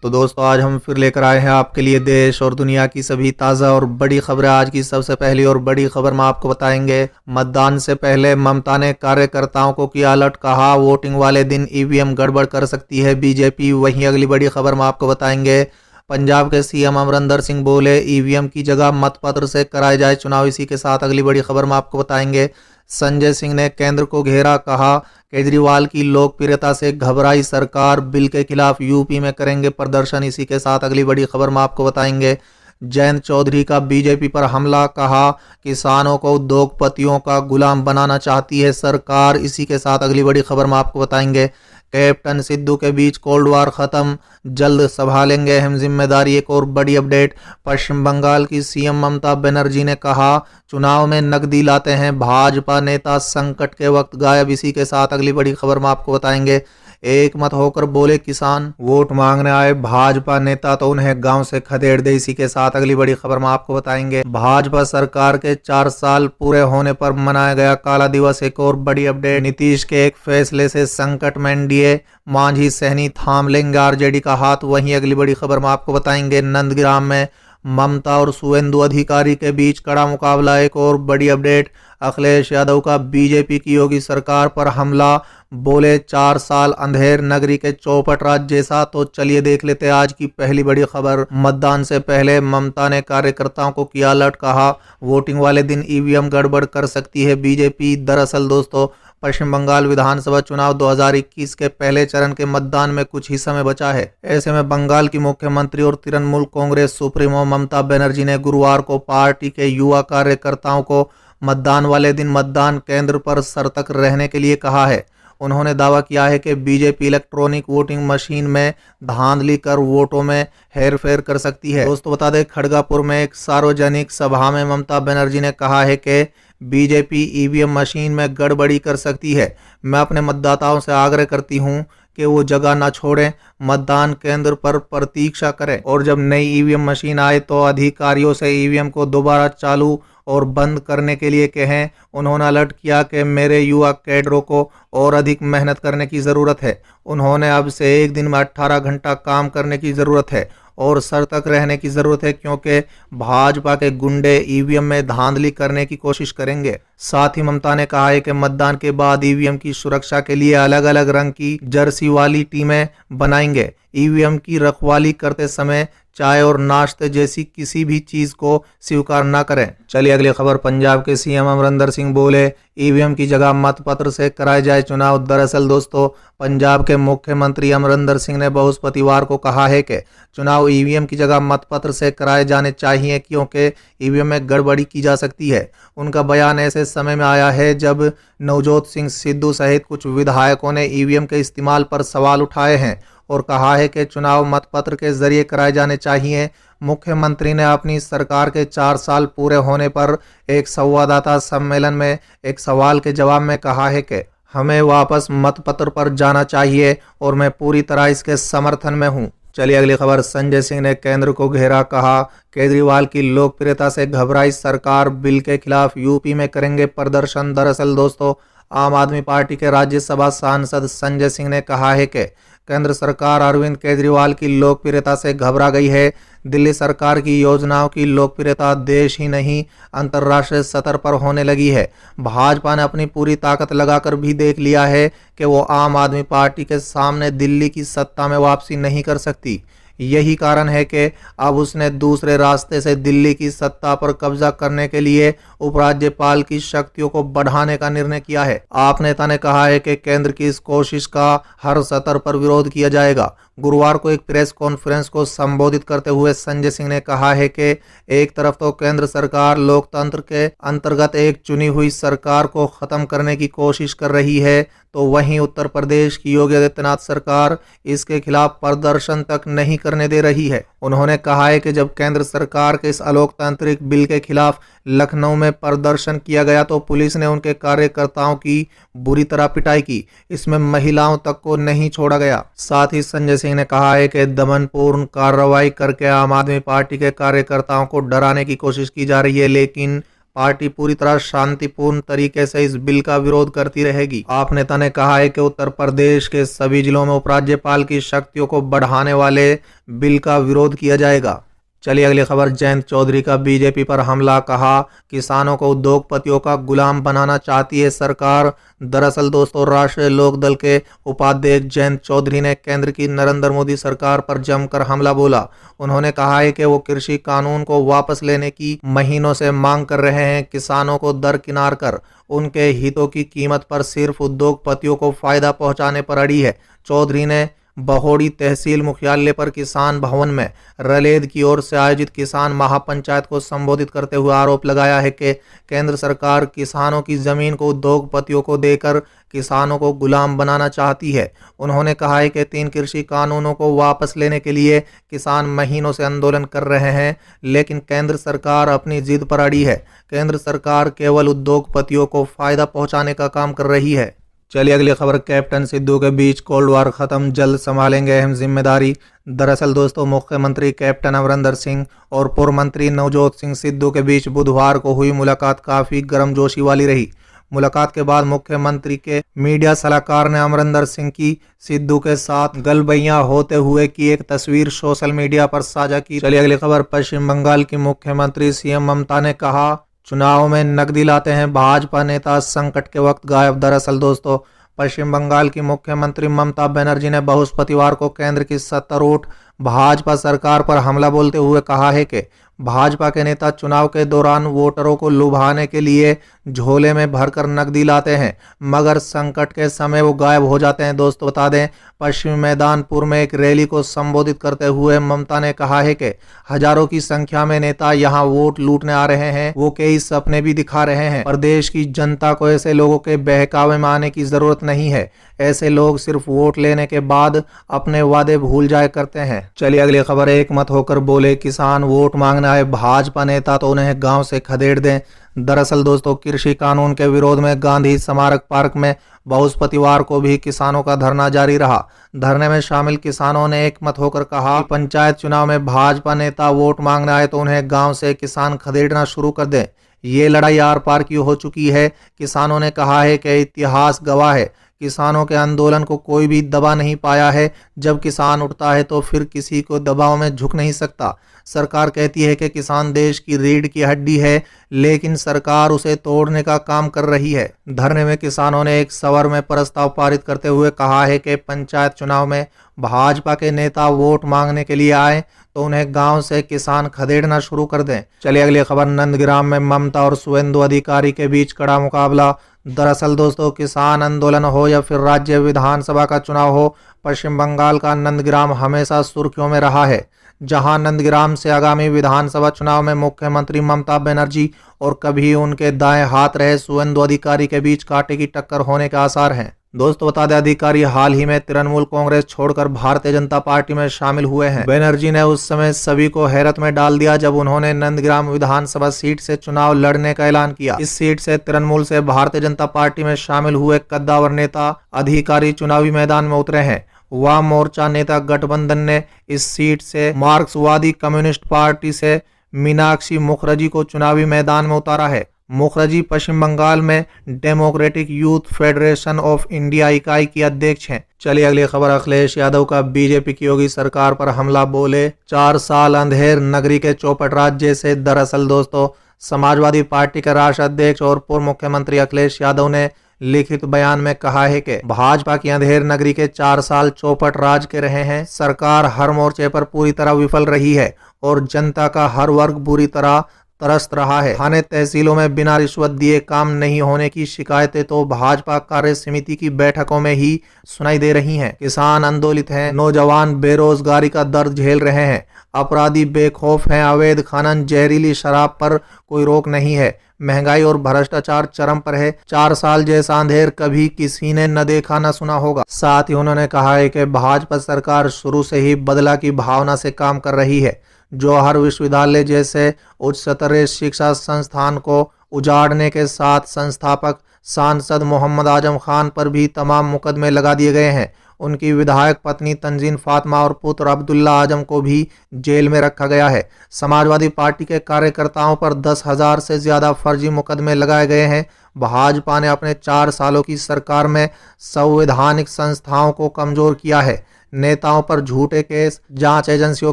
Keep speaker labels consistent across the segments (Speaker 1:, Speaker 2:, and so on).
Speaker 1: तो दोस्तों आज हम फिर लेकर आए हैं आपके लिए देश और दुनिया की सभी ताज़ा और बड़ी खबरें। आज की सबसे पहली और बड़ी खबर में आपको बताएंगे, मतदान से पहले ममता ने कार्यकर्ताओं को किया अलर्ट, कहा वोटिंग वाले दिन ईवीएम गड़बड़ कर सकती है बीजेपी। वहीं अगली बड़ी खबर में आपको बताएंगे, पंजाब के सीएम अमरिंदर सिंह बोले ईवीएम की जगह मतपत्र से कराए जाए चुनाव। इसी के साथ अगली बड़ी खबर में आपको बताएंगे, संजय सिंह ने केंद्र को घेरा, कहा केजरीवाल की लोकप्रियता से घबराई सरकार, बिल के खिलाफ यूपी में करेंगे प्रदर्शन। इसी के साथ अगली बड़ी खबर में आपको बताएंगे, जयंत चौधरी का बीजेपी पर हमला, कहा किसानों को उद्योगपतियों का गुलाम बनाना चाहती है सरकार। इसी के साथ अगली बड़ी खबर में आपको बताएंगे, कैप्टन सिद्धू के बीच कोल्ड वार खत्म, जल्द संभालेंगे अहम जिम्मेदारी। एक और बड़ी अपडेट, पश्चिम बंगाल की सीएम ममता बनर्जी ने कहा चुनाव में नकदी लाते हैं भाजपा नेता, संकट के वक्त गायब। इसी के साथ अगली बड़ी खबर में आपको बताएंगे, एक मत होकर बोले किसान, वोट मांगने आए भाजपा नेता तो उन्हें गांव से खदेड़ दे। इसी के साथ अगली बड़ी खबर में आपको बताएंगे, भाजपा सरकार के 4 साल पूरे होने पर मनाया गया काला दिवस। एक और बड़ी अपडेट, नीतीश के एक फैसले से संकट में एनडीए, मांझी सहनी थाम लेंगे आरजेडी का हाथ। वहीं अगली बड़ी खबर में आपको बताएंगे, नंदग्राम में ममता और शुवेंदु अधिकारी के बीच कड़ा मुकाबला। एक और बड़ी अपडेट, अखिलेश यादव का बीजेपी की योगी सरकार पर हमला, बोले 4 साल अंधेर नगरी के चौपट राज जैसा। तो चलिए देख लेते हैं आज की पहली बड़ी खबर। मतदान से पहले ममता ने कार्यकर्ताओं को किया अलर्ट, कहा वोटिंग वाले दिन ईवीएम गड़बड़ कर सकती है बीजेपी। दरअसल दोस्तों, पश्चिम बंगाल विधानसभा चुनाव 2021 के पहले चरण के मतदान में कुछ ही समय बचा है। ऐसे में बंगाल की मुख्यमंत्री और तृणमूल कांग्रेस सुप्रीमो ममता बनर्जी ने गुरुवार को पार्टी के युवा कार्यकर्ताओं को मतदान वाले दिन मतदान केंद्र पर सतर्क रहने के लिए कहा है। उन्होंने दावा किया है कि बीजेपी इलेक्ट्रॉनिक वोटिंग मशीन में धांधली कर वोटों में हेरफेर कर सकती है। दोस्तों बता दें, खड़गापुर में एक सार्वजनिक सभा में ममता बनर्जी ने कहा है कि बीजेपी ईवीएम मशीन में गड़बड़ी कर सकती है। मैं अपने मतदाताओं से आग्रह करती हूं कि वो जगह ना छोड़ें, मतदान केंद्र पर प्रतीक्षा करें और जब नई ईवीएम मशीन आए तो अधिकारियों से ईवीएम को दोबारा चालू और बंद करने के लिए कहें। उन्होंने अलर्ट किया कि मेरे युवा कैडरों को और अधिक मेहनत करने की ज़रूरत है। उन्होंने अब से एक दिन में 18 घंटा काम करने की ज़रूरत है और सतर्क रहने की ज़रूरत है, क्योंकि भाजपा के गुंडे ईवीएम में धांधली करने की कोशिश करेंगे। साथ ही ममता ने कहा है कि मतदान के बाद ईवीएम की सुरक्षा के लिए अलग अलग रंग की जर्सी वाली टीमें बनाएंगे। ईवीएम की रखवाली करते समय चाय और नाश्ते जैसी किसी भी चीज को स्वीकार न करें। चलिए अगली खबर, पंजाब के सीएम अमरिंदर सिंह बोले ईवीएम की जगह मतपत्र से कराए जाए चुनाव। दरअसल दोस्तों, पंजाब के मुख्यमंत्री अमरिंदर सिंह ने बृहस्पतिवार को कहा है कि चुनाव ईवीएम की जगह मतपत्र से कराए जाने चाहिए, क्योंकि ईवीएम में गड़बड़ी की जा सकती है। उनका बयान ऐसे समय में आया है जब नवजोत सिंह सिद्धू सहित कुछ विधायकों ने ईवीएम के इस्तेमाल पर सवाल उठाए हैं और कहा है कि चुनाव मतपत्र के जरिए कराए जाने चाहिए। मुख्यमंत्री ने अपनी सरकार के 4 साल पूरे होने पर एक संवाददाता सम्मेलन में एक सवाल के जवाब में कहा है कि हमें वापस मतपत्र पर जाना चाहिए और मैं पूरी तरह इसके समर्थन में हूं। चलिए अगली खबर, संजय सिंह ने केंद्र को घेरा, कहा केजरीवाल की लोकप्रियता से घबराई सरकार, बिल के खिलाफ यूपी में करेंगे प्रदर्शन। दरअसल दोस्तों, आम आदमी पार्टी के राज्यसभा सांसद संजय सिंह ने कहा है कि केंद्र सरकार अरविंद केजरीवाल की लोकप्रियता से घबरा गई है। दिल्ली सरकार की योजनाओं की लोकप्रियता देश ही नहीं अंतर्राष्ट्रीय स्तर पर होने लगी है। भाजपा ने अपनी पूरी ताकत लगाकर भी देख लिया है कि वो आम आदमी पार्टी के सामने दिल्ली की सत्ता में वापसी नहीं कर सकती। यही कारण है कि अब उसने दूसरे रास्ते से दिल्ली की सत्ता पर कब्जा करने के लिए उपराज्यपाल की शक्तियों को बढ़ाने का निर्णय किया है। आप नेता ने कहा है कि केंद्र की इस कोशिश का हर स्तर पर विरोध किया जाएगा। गुरुवार को एक प्रेस कॉन्फ्रेंस को संबोधित करते हुए संजय सिंह ने कहा है कि एक तरफ तो केंद्र सरकार लोकतंत्र के अंतर्गत एक चुनी हुई सरकार को खत्म करने की कोशिश कर रही है, तो वहीं उत्तर प्रदेश की योगी आदित्यनाथ सरकार इसके खिलाफ प्रदर्शन तक नहीं करने दे रही है। उन्होंने कहा है कि जब केंद्र सरकार के इस अलोकतांत्रिक बिल के खिलाफ लखनऊ में प्रदर्शन किया गया तो पुलिस ने उनके कार्यकर्ताओं की बुरी तरह पिटाई की। इसमें महिलाओं तक को नहीं छोड़ा गया। साथ ही संजय सिंह ने कहा है कि दमनपूर्ण कार्रवाई करके आम आदमी पार्टी के कार्यकर्ताओं को डराने की कोशिश की जा रही है, लेकिन पार्टी पूरी तरह शांतिपूर्ण तरीके से इस बिल का विरोध करती रहेगी। आप नेता ने कहा है कि उत्तर प्रदेश के सभी जिलों में उपराज्यपाल की शक्तियों को बढ़ाने वाले बिल का विरोध किया जाएगा। चलिए अगली खबर, जयंत चौधरी का बीजेपी पर हमला, कहा किसानों को उद्योगपतियों का गुलाम बनाना चाहती है सरकार। दरअसल दोस्तों, राष्ट्रीय लोकदल के उपाध्यक्ष जयंत चौधरी ने केंद्र की नरेंद्र मोदी सरकार पर जमकर हमला बोला। उन्होंने कहा है कि वो कृषि कानून को वापस लेने की महीनों से मांग कर रहे हैं। किसानों को दरकिनार कर उनके हितों की कीमत पर सिर्फ उद्योगपतियों को फायदा पहुंचाने पर अड़ी है। चौधरी ने बहोड़ी तहसील मुख्यालय पर किसान भवन में रलेद की ओर से आयोजित किसान महापंचायत को संबोधित करते हुए आरोप लगाया है कि केंद्र सरकार किसानों की जमीन को उद्योगपतियों को देकर किसानों को गुलाम बनाना चाहती है। उन्होंने कहा है कि 3 कृषि कानूनों को वापस लेने के लिए किसान महीनों से आंदोलन कर रहे हैं, लेकिन केंद्र सरकार अपनी जिद पर अड़ी है। केंद्र सरकार केवल उद्योगपतियों को फायदा पहुंचाने का काम कर रही है। चलिए अगली खबर, कैप्टन सिद्धू के बीच कोल्ड वार खत्म, जल्द संभालेंगे अहम जिम्मेदारी। दरअसल दोस्तों, मुख्यमंत्री कैप्टन अमरिंदर सिंह और पूर्व मंत्री नवजोत सिंह सिद्धू के बीच बुधवार को हुई मुलाकात काफी गर्मजोशी वाली रही। मुलाकात के बाद मुख्यमंत्री के मीडिया सलाहकार ने अमरिंदर सिंह की सिद्धू के साथ गलबैया होते हुए की एक तस्वीर सोशल मीडिया पर साझा की। चलिए अगली खबर, पश्चिम बंगाल की मुख्यमंत्री सीएम ममता ने कहा चुनाव में नकदी लाते हैं भाजपा नेता, संकट के वक्त गायब। दरअसल दोस्तों, पश्चिम बंगाल की मुख्यमंत्री ममता बनर्जी ने बृहस्पतिवार को केंद्र की सत्तारूढ़ भाजपा सरकार पर हमला बोलते हुए कहा है कि भाजपा के नेता चुनाव के दौरान वोटरों को लुभाने के लिए झोले में भरकर नकदी लाते हैं, मगर संकट के समय वो गायब हो जाते हैं। दोस्तों बता दें, पश्चिमी मैदानपुर में एक रैली को संबोधित करते हुए ममता ने कहा है कि हजारों की संख्या में नेता यहां वोट लूटने आ रहे हैं, वो कई सपने भी दिखा रहे हैं। प्रदेश की जनता को ऐसे लोगों के बहकावे में आने की जरूरत नहीं है। ऐसे लोग सिर्फ वोट लेने के बाद अपने वादे भूल जाया करते हैं। चलिए अगली खबर, एक मत होकर बोले किसान, वोट मांगना है भाजपा नेता तो उन्हें गांव से खदेड़ दें। दरअसल दोस्तों, कृषि कानून के विरोध में गांधी स्मारक पार्क में बृहस्पतिवार को भी किसानों का धरना जारी रहा। धरने में शामिल किसानों ने एक मत होकर कहा कि पंचायत चुनाव में भाजपा नेता वोट मांगना है तो उन्हें गांव से किसान खदेड़ना शुरू कर दें। ये लड़ाई आर पार की हो चुकी है। किसानों ने कहा है कि इतिहास गवाह है, किसानों के आंदोलन को कोई भी दबा नहीं पाया है। जब किसान उठता है तो फिर किसी को दबाव में झुक नहीं सकता। सरकार कहती है कि किसान देश की रीढ़ की हड्डी है, लेकिन सरकार उसे तोड़ने का काम कर रही है। धरने में किसानों ने एक सवर में प्रस्ताव पारित करते हुए कहा है कि पंचायत चुनाव में भाजपा के नेता वोट मांगने के लिए आए तो उन्हें गांव से किसान खदेड़ना शुरू कर दें। चलिए अगली खबर, नंदग्राम में ममता और शुवेंदु अधिकारी के बीच कड़ा मुकाबला। दरअसल दोस्तों, किसान आंदोलन हो या फिर राज्य विधानसभा का चुनाव हो, पश्चिम बंगाल का नंदग्राम हमेशा सुर्खियों में रहा है। जहां नंदग्राम से आगामी विधानसभा चुनाव में मुख्यमंत्री ममता बनर्जी और कभी उनके दाएं हाथ रहे शुवेंदु अधिकारी के बीच कांटे की टक्कर होने के आसार हैं। दोस्तों बता दें, अधिकारी हाल ही में तृणमूल कांग्रेस छोड़कर भारतीय जनता पार्टी में शामिल हुए हैं। बनर्जी ने उस समय सभी को हैरत में डाल दिया जब उन्होंने नंदग्राम विधानसभा सीट से चुनाव लड़ने का ऐलान किया। इस सीट से तृणमूल से भारतीय जनता पार्टी में शामिल हुए कद्दावर नेता अधिकारी चुनावी मैदान में उतरे हैं। वाम मोर्चा नेता गठबंधन ने इस सीट से मार्क्सवादी कम्युनिस्ट पार्टी से मीनाक्षी मुखर्जी को चुनावी मैदान में उतारा है। मुखर्जी पश्चिम बंगाल में democratic youth federation of India इकाई की अध्यक्ष हैं। चलिए अगली खबर, अखिलेश यादव का बीजेपी की योगी सरकार पर हमला, बोले 4 साल अंधेर नगरी के चौपट राज्य से। दरअसल दोस्तों, समाजवादी पार्टी के राष्ट्रीय अध्यक्ष और पूर्व मुख्यमंत्री अखिलेश यादव ने लिखित बयान में कहा है कि भाजपा की अंधेर नगरी के 4 साल चौपट राज के रहे हैं। सरकार हर मोर्चे पर पूरी तरह विफल रही है और जनता का हर वर्ग बुरी तरह त्रस्त रहा है। थाने तहसीलों में बिना रिश्वत दिए काम नहीं होने की शिकायतें तो भाजपा कार्य समिति की बैठकों में ही सुनाई दे रही हैं। किसान आंदोलित हैं, नौजवान बेरोजगारी का दर्द झेल रहे हैं, अपराधी बेखौफ हैं, अवैध खनन, जहरीली शराब पर कोई रोक नहीं है, महंगाई और भ्रष्टाचार चरम पर है। 4 साल जैसा अंधेर कभी किसी ने न देखा न सुना होगा। साथ ही उन्होंने कहा है कि भाजपा सरकार शुरू से ही बदला की भावना से काम कर रही है। जौहर विश्वविद्यालय जैसे उच्चतरीय शिक्षा संस्थान को उजाड़ने के साथ संस्थापक सांसद मोहम्मद आजम खान पर भी तमाम मुकदमे लगा दिए गए हैं। उनकी विधायक पत्नी तंजीन फातिमा और पुत्र अब्दुल्ला आजम को भी जेल में रखा गया है। समाजवादी पार्टी के कार्यकर्ताओं पर 10,000 से ज्यादा फर्जी मुकदमे लगाए गए हैं। भाजपा ने अपने 4 सालों की सरकार में संवैधानिक संस्थाओं को कमजोर किया है। नेताओं पर झूठे केस, जांच एजेंसियों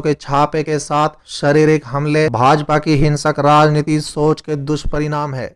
Speaker 1: के छापे के साथ शारीरिक हमले भाजपा की हिंसक राजनीति सोच के दुष्परिणाम है।